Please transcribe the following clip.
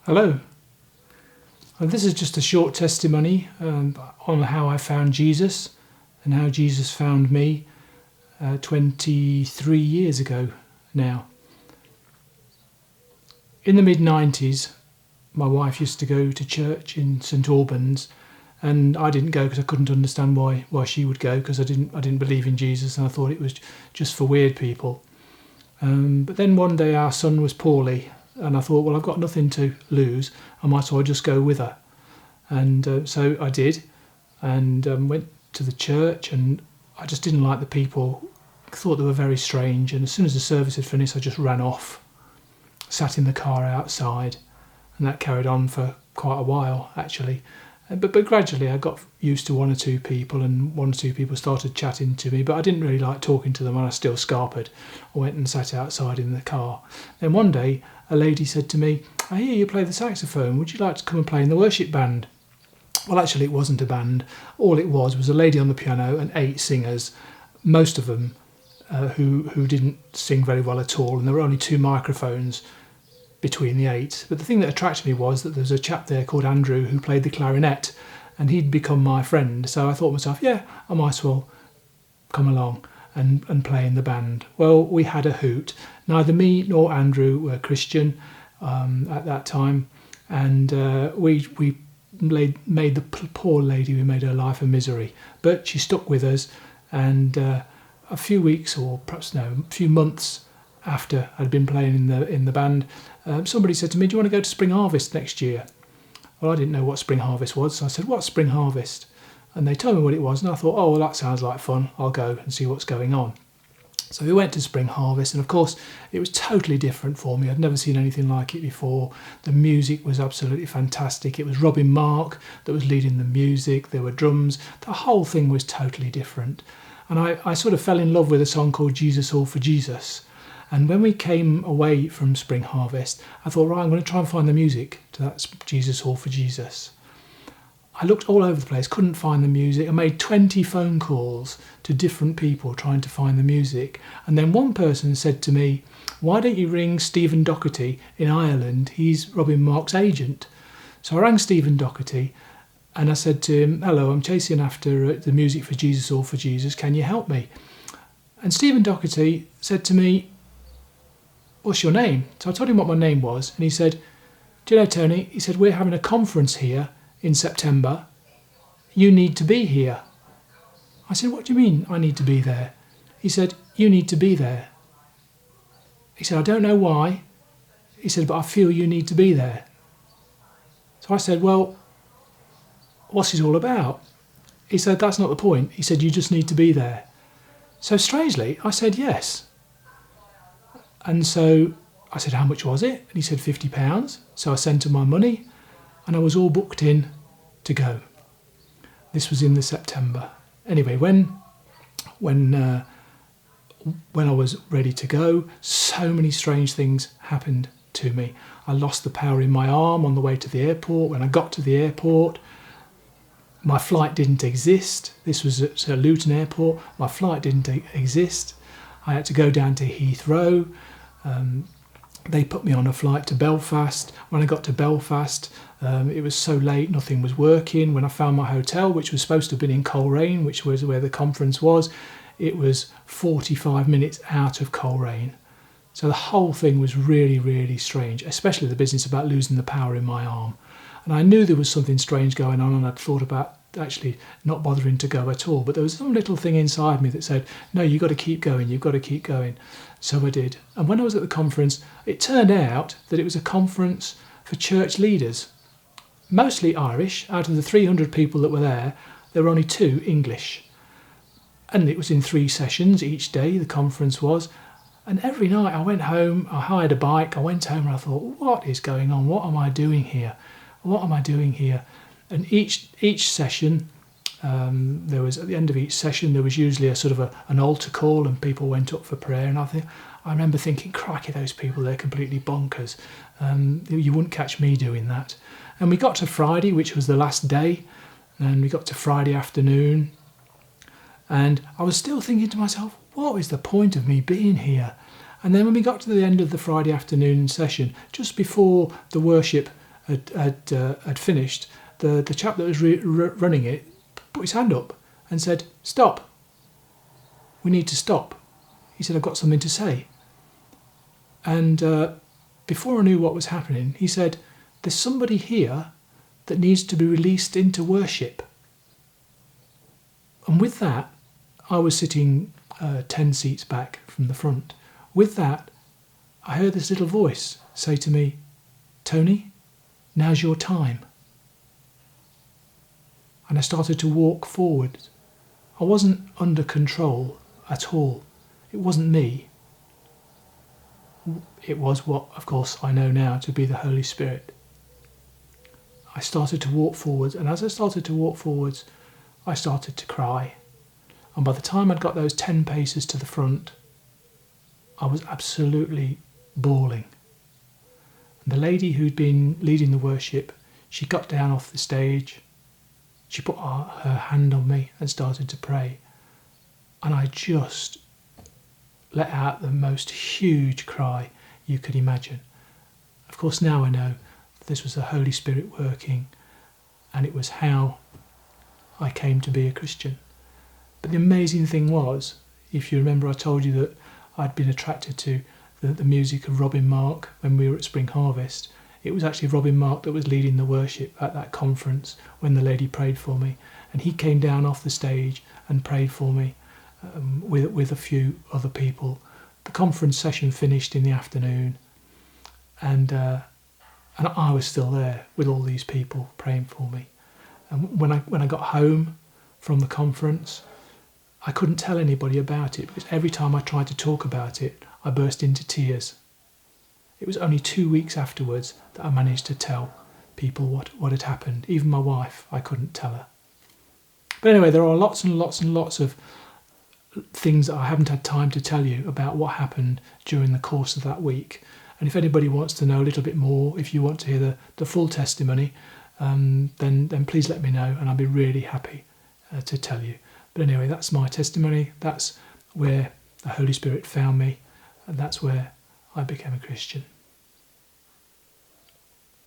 Hello. This is just a short testimony on how I found Jesus and how Jesus found me 23 years ago now. In the mid-90s, my wife used to go to church in St Albans, and I didn't go because I couldn't understand why she would go, because I didn't believe in Jesus and I thought it was just for weird people. But then one day our son was poorly, and I thought, well, I've got nothing to lose, I might as well just go with her. And so I did, and went to the church, and I just didn't like the people. I thought they were very strange, and as soon as the service had finished I just ran off, sat in the car outside, and that carried on for quite a while actually. But gradually I got used to one or two people, and one or two people started chatting to me, but I didn't really like talking to them, and I still scarpered. I went and sat outside in the car. Then one day a lady said to me, "I hear you play the saxophone, would you like to come and play in the worship band?" Well, actually it wasn't a band. All it was a lady on the piano and 8 singers, most of them who didn't sing very well at all, and there were only 2 microphones between the 8. But the thing that attracted me was that there was a chap there called Andrew who played the clarinet, and he'd become my friend. So I thought to myself, yeah, I might as well come along and play in the band. Well, we had a hoot. Neither me nor Andrew were Christian at that time, and we made the poor lady, we made her life a misery. But she stuck with us, and a few weeks, or perhaps no, a few months after I'd been playing in the band, somebody said to me, "Do you want to go to Spring Harvest next year?" Well, I didn't know what Spring Harvest was, so I said, "What's Spring Harvest?" And they told me what it was, and I thought, oh, well, that sounds like fun, I'll go and see what's going on. So we went to Spring Harvest, and of course it was totally different for me. I'd never seen anything like it before. The music was absolutely fantastic. It was Robin Mark that was leading the music, there were drums, the whole thing was totally different. And I sort of fell in love with a song called Jesus All for Jesus. And when we came away from Spring Harvest, I thought, right, I'm going to try and find the music to that Jesus All for Jesus. I looked all over the place, couldn't find the music. I made 20 phone calls to different people trying to find the music. And then one person said to me, "Why don't you ring Stephen Doherty in Ireland? He's Robin Mark's agent." So I rang Stephen Doherty, and I said to him, "Hello, I'm chasing after the music for Jesus All for Jesus. Can you help me?" And Stephen Doherty said to me, "What's your name?" So I told him what my name was, and he said, "Do you know, Tony," he said, "we're having a conference here in September. You need to be here." I said, "What do you mean I need to be there?" He said, "You need to be there." He said, "I don't know why." He said, "But I feel you need to be there." So I said, "Well, what's it all about?" He said, "That's not the point." He said, "You just need to be there." So strangely, I said yes. And so I said, "How much was it?" And he said, £50. So I sent him my money, and I was all booked in to go. This was in the September. Anyway, when I was ready to go, so many strange things happened to me. I lost the power in my arm on the way to the airport. When I got to the airport, my flight didn't exist. This was at Luton Airport. My flight didn't exist. I had to go down to Heathrow. They put me on a flight to Belfast. When I got to Belfast, it was so late, nothing was working. When I found my hotel, which was supposed to have been in Coleraine, which was where the conference was, it was 45 minutes out of Coleraine. So the whole thing was really, really strange, especially the business about losing the power in my arm. And I knew there was something strange going on, and I'd thought about actually not bothering to go at all. But there was some little thing inside me that said, no, you've got to keep going, you've got to keep going. So I did. And when I was at the conference, it turned out that it was a conference for church leaders, mostly Irish. Out of the 300 people that were there were only 2 English. And it was in 3 sessions each day, the conference was. And every night I went home, I hired a bike, I went home and I thought, what is going on? What am I doing here? What am I doing here? And each session, there was, at the end of each session, there was usually a sort of an altar call, and people went up for prayer. And I remember thinking, crikey, those people, they're completely bonkers. You wouldn't catch me doing that. And we got to Friday, which was the last day, and we got to Friday afternoon, and I was still thinking to myself, what is the point of me being here? And then when we got to the end of the Friday afternoon session, just before the worship had finished, the chap that was running it put his hand up and said, "Stop. We need to stop." He said, "I've got something to say." And before I knew what was happening, he said, "There's somebody here that needs to be released into worship." And with that, I was sitting 10 seats back from the front. With that, I heard this little voice say to me, "Tony, now's your time." And I started to walk forward. I wasn't under control at all. It wasn't me. It was what, of course, I know now to be the Holy Spirit. I started to walk forwards, and as I started to walk forwards, I started to cry. And by the time I'd got those 10 paces to the front, I was absolutely bawling. And the lady who'd been leading the worship, she got down off the stage, she put her hand on me and started to pray. And I just let out the most huge cry you could imagine. Of course, now I know this was the Holy Spirit working, and it was how I came to be a Christian. But the amazing thing was, if you remember, I told you that I'd been attracted to the music of Robin Mark when we were at Spring Harvest. It was actually Robin Mark that was leading the worship at that conference when the lady prayed for me. And he came down off the stage and prayed for me with a few other people. The conference session finished in the afternoon, and I was still there with all these people praying for me. And when I got home from the conference, I couldn't tell anybody about it because every time I tried to talk about it, I burst into tears. It was only 2 weeks afterwards that I managed to tell people what had happened. Even my wife, I couldn't tell her. But anyway, there are lots and lots and lots of things that I haven't had time to tell you about what happened during the course of that week. And if anybody wants to know a little bit more, if you want to hear the full testimony, then please let me know, and I'll be really happy to tell you. But anyway, that's my testimony. That's where the Holy Spirit found me, and that's where I became a Christian.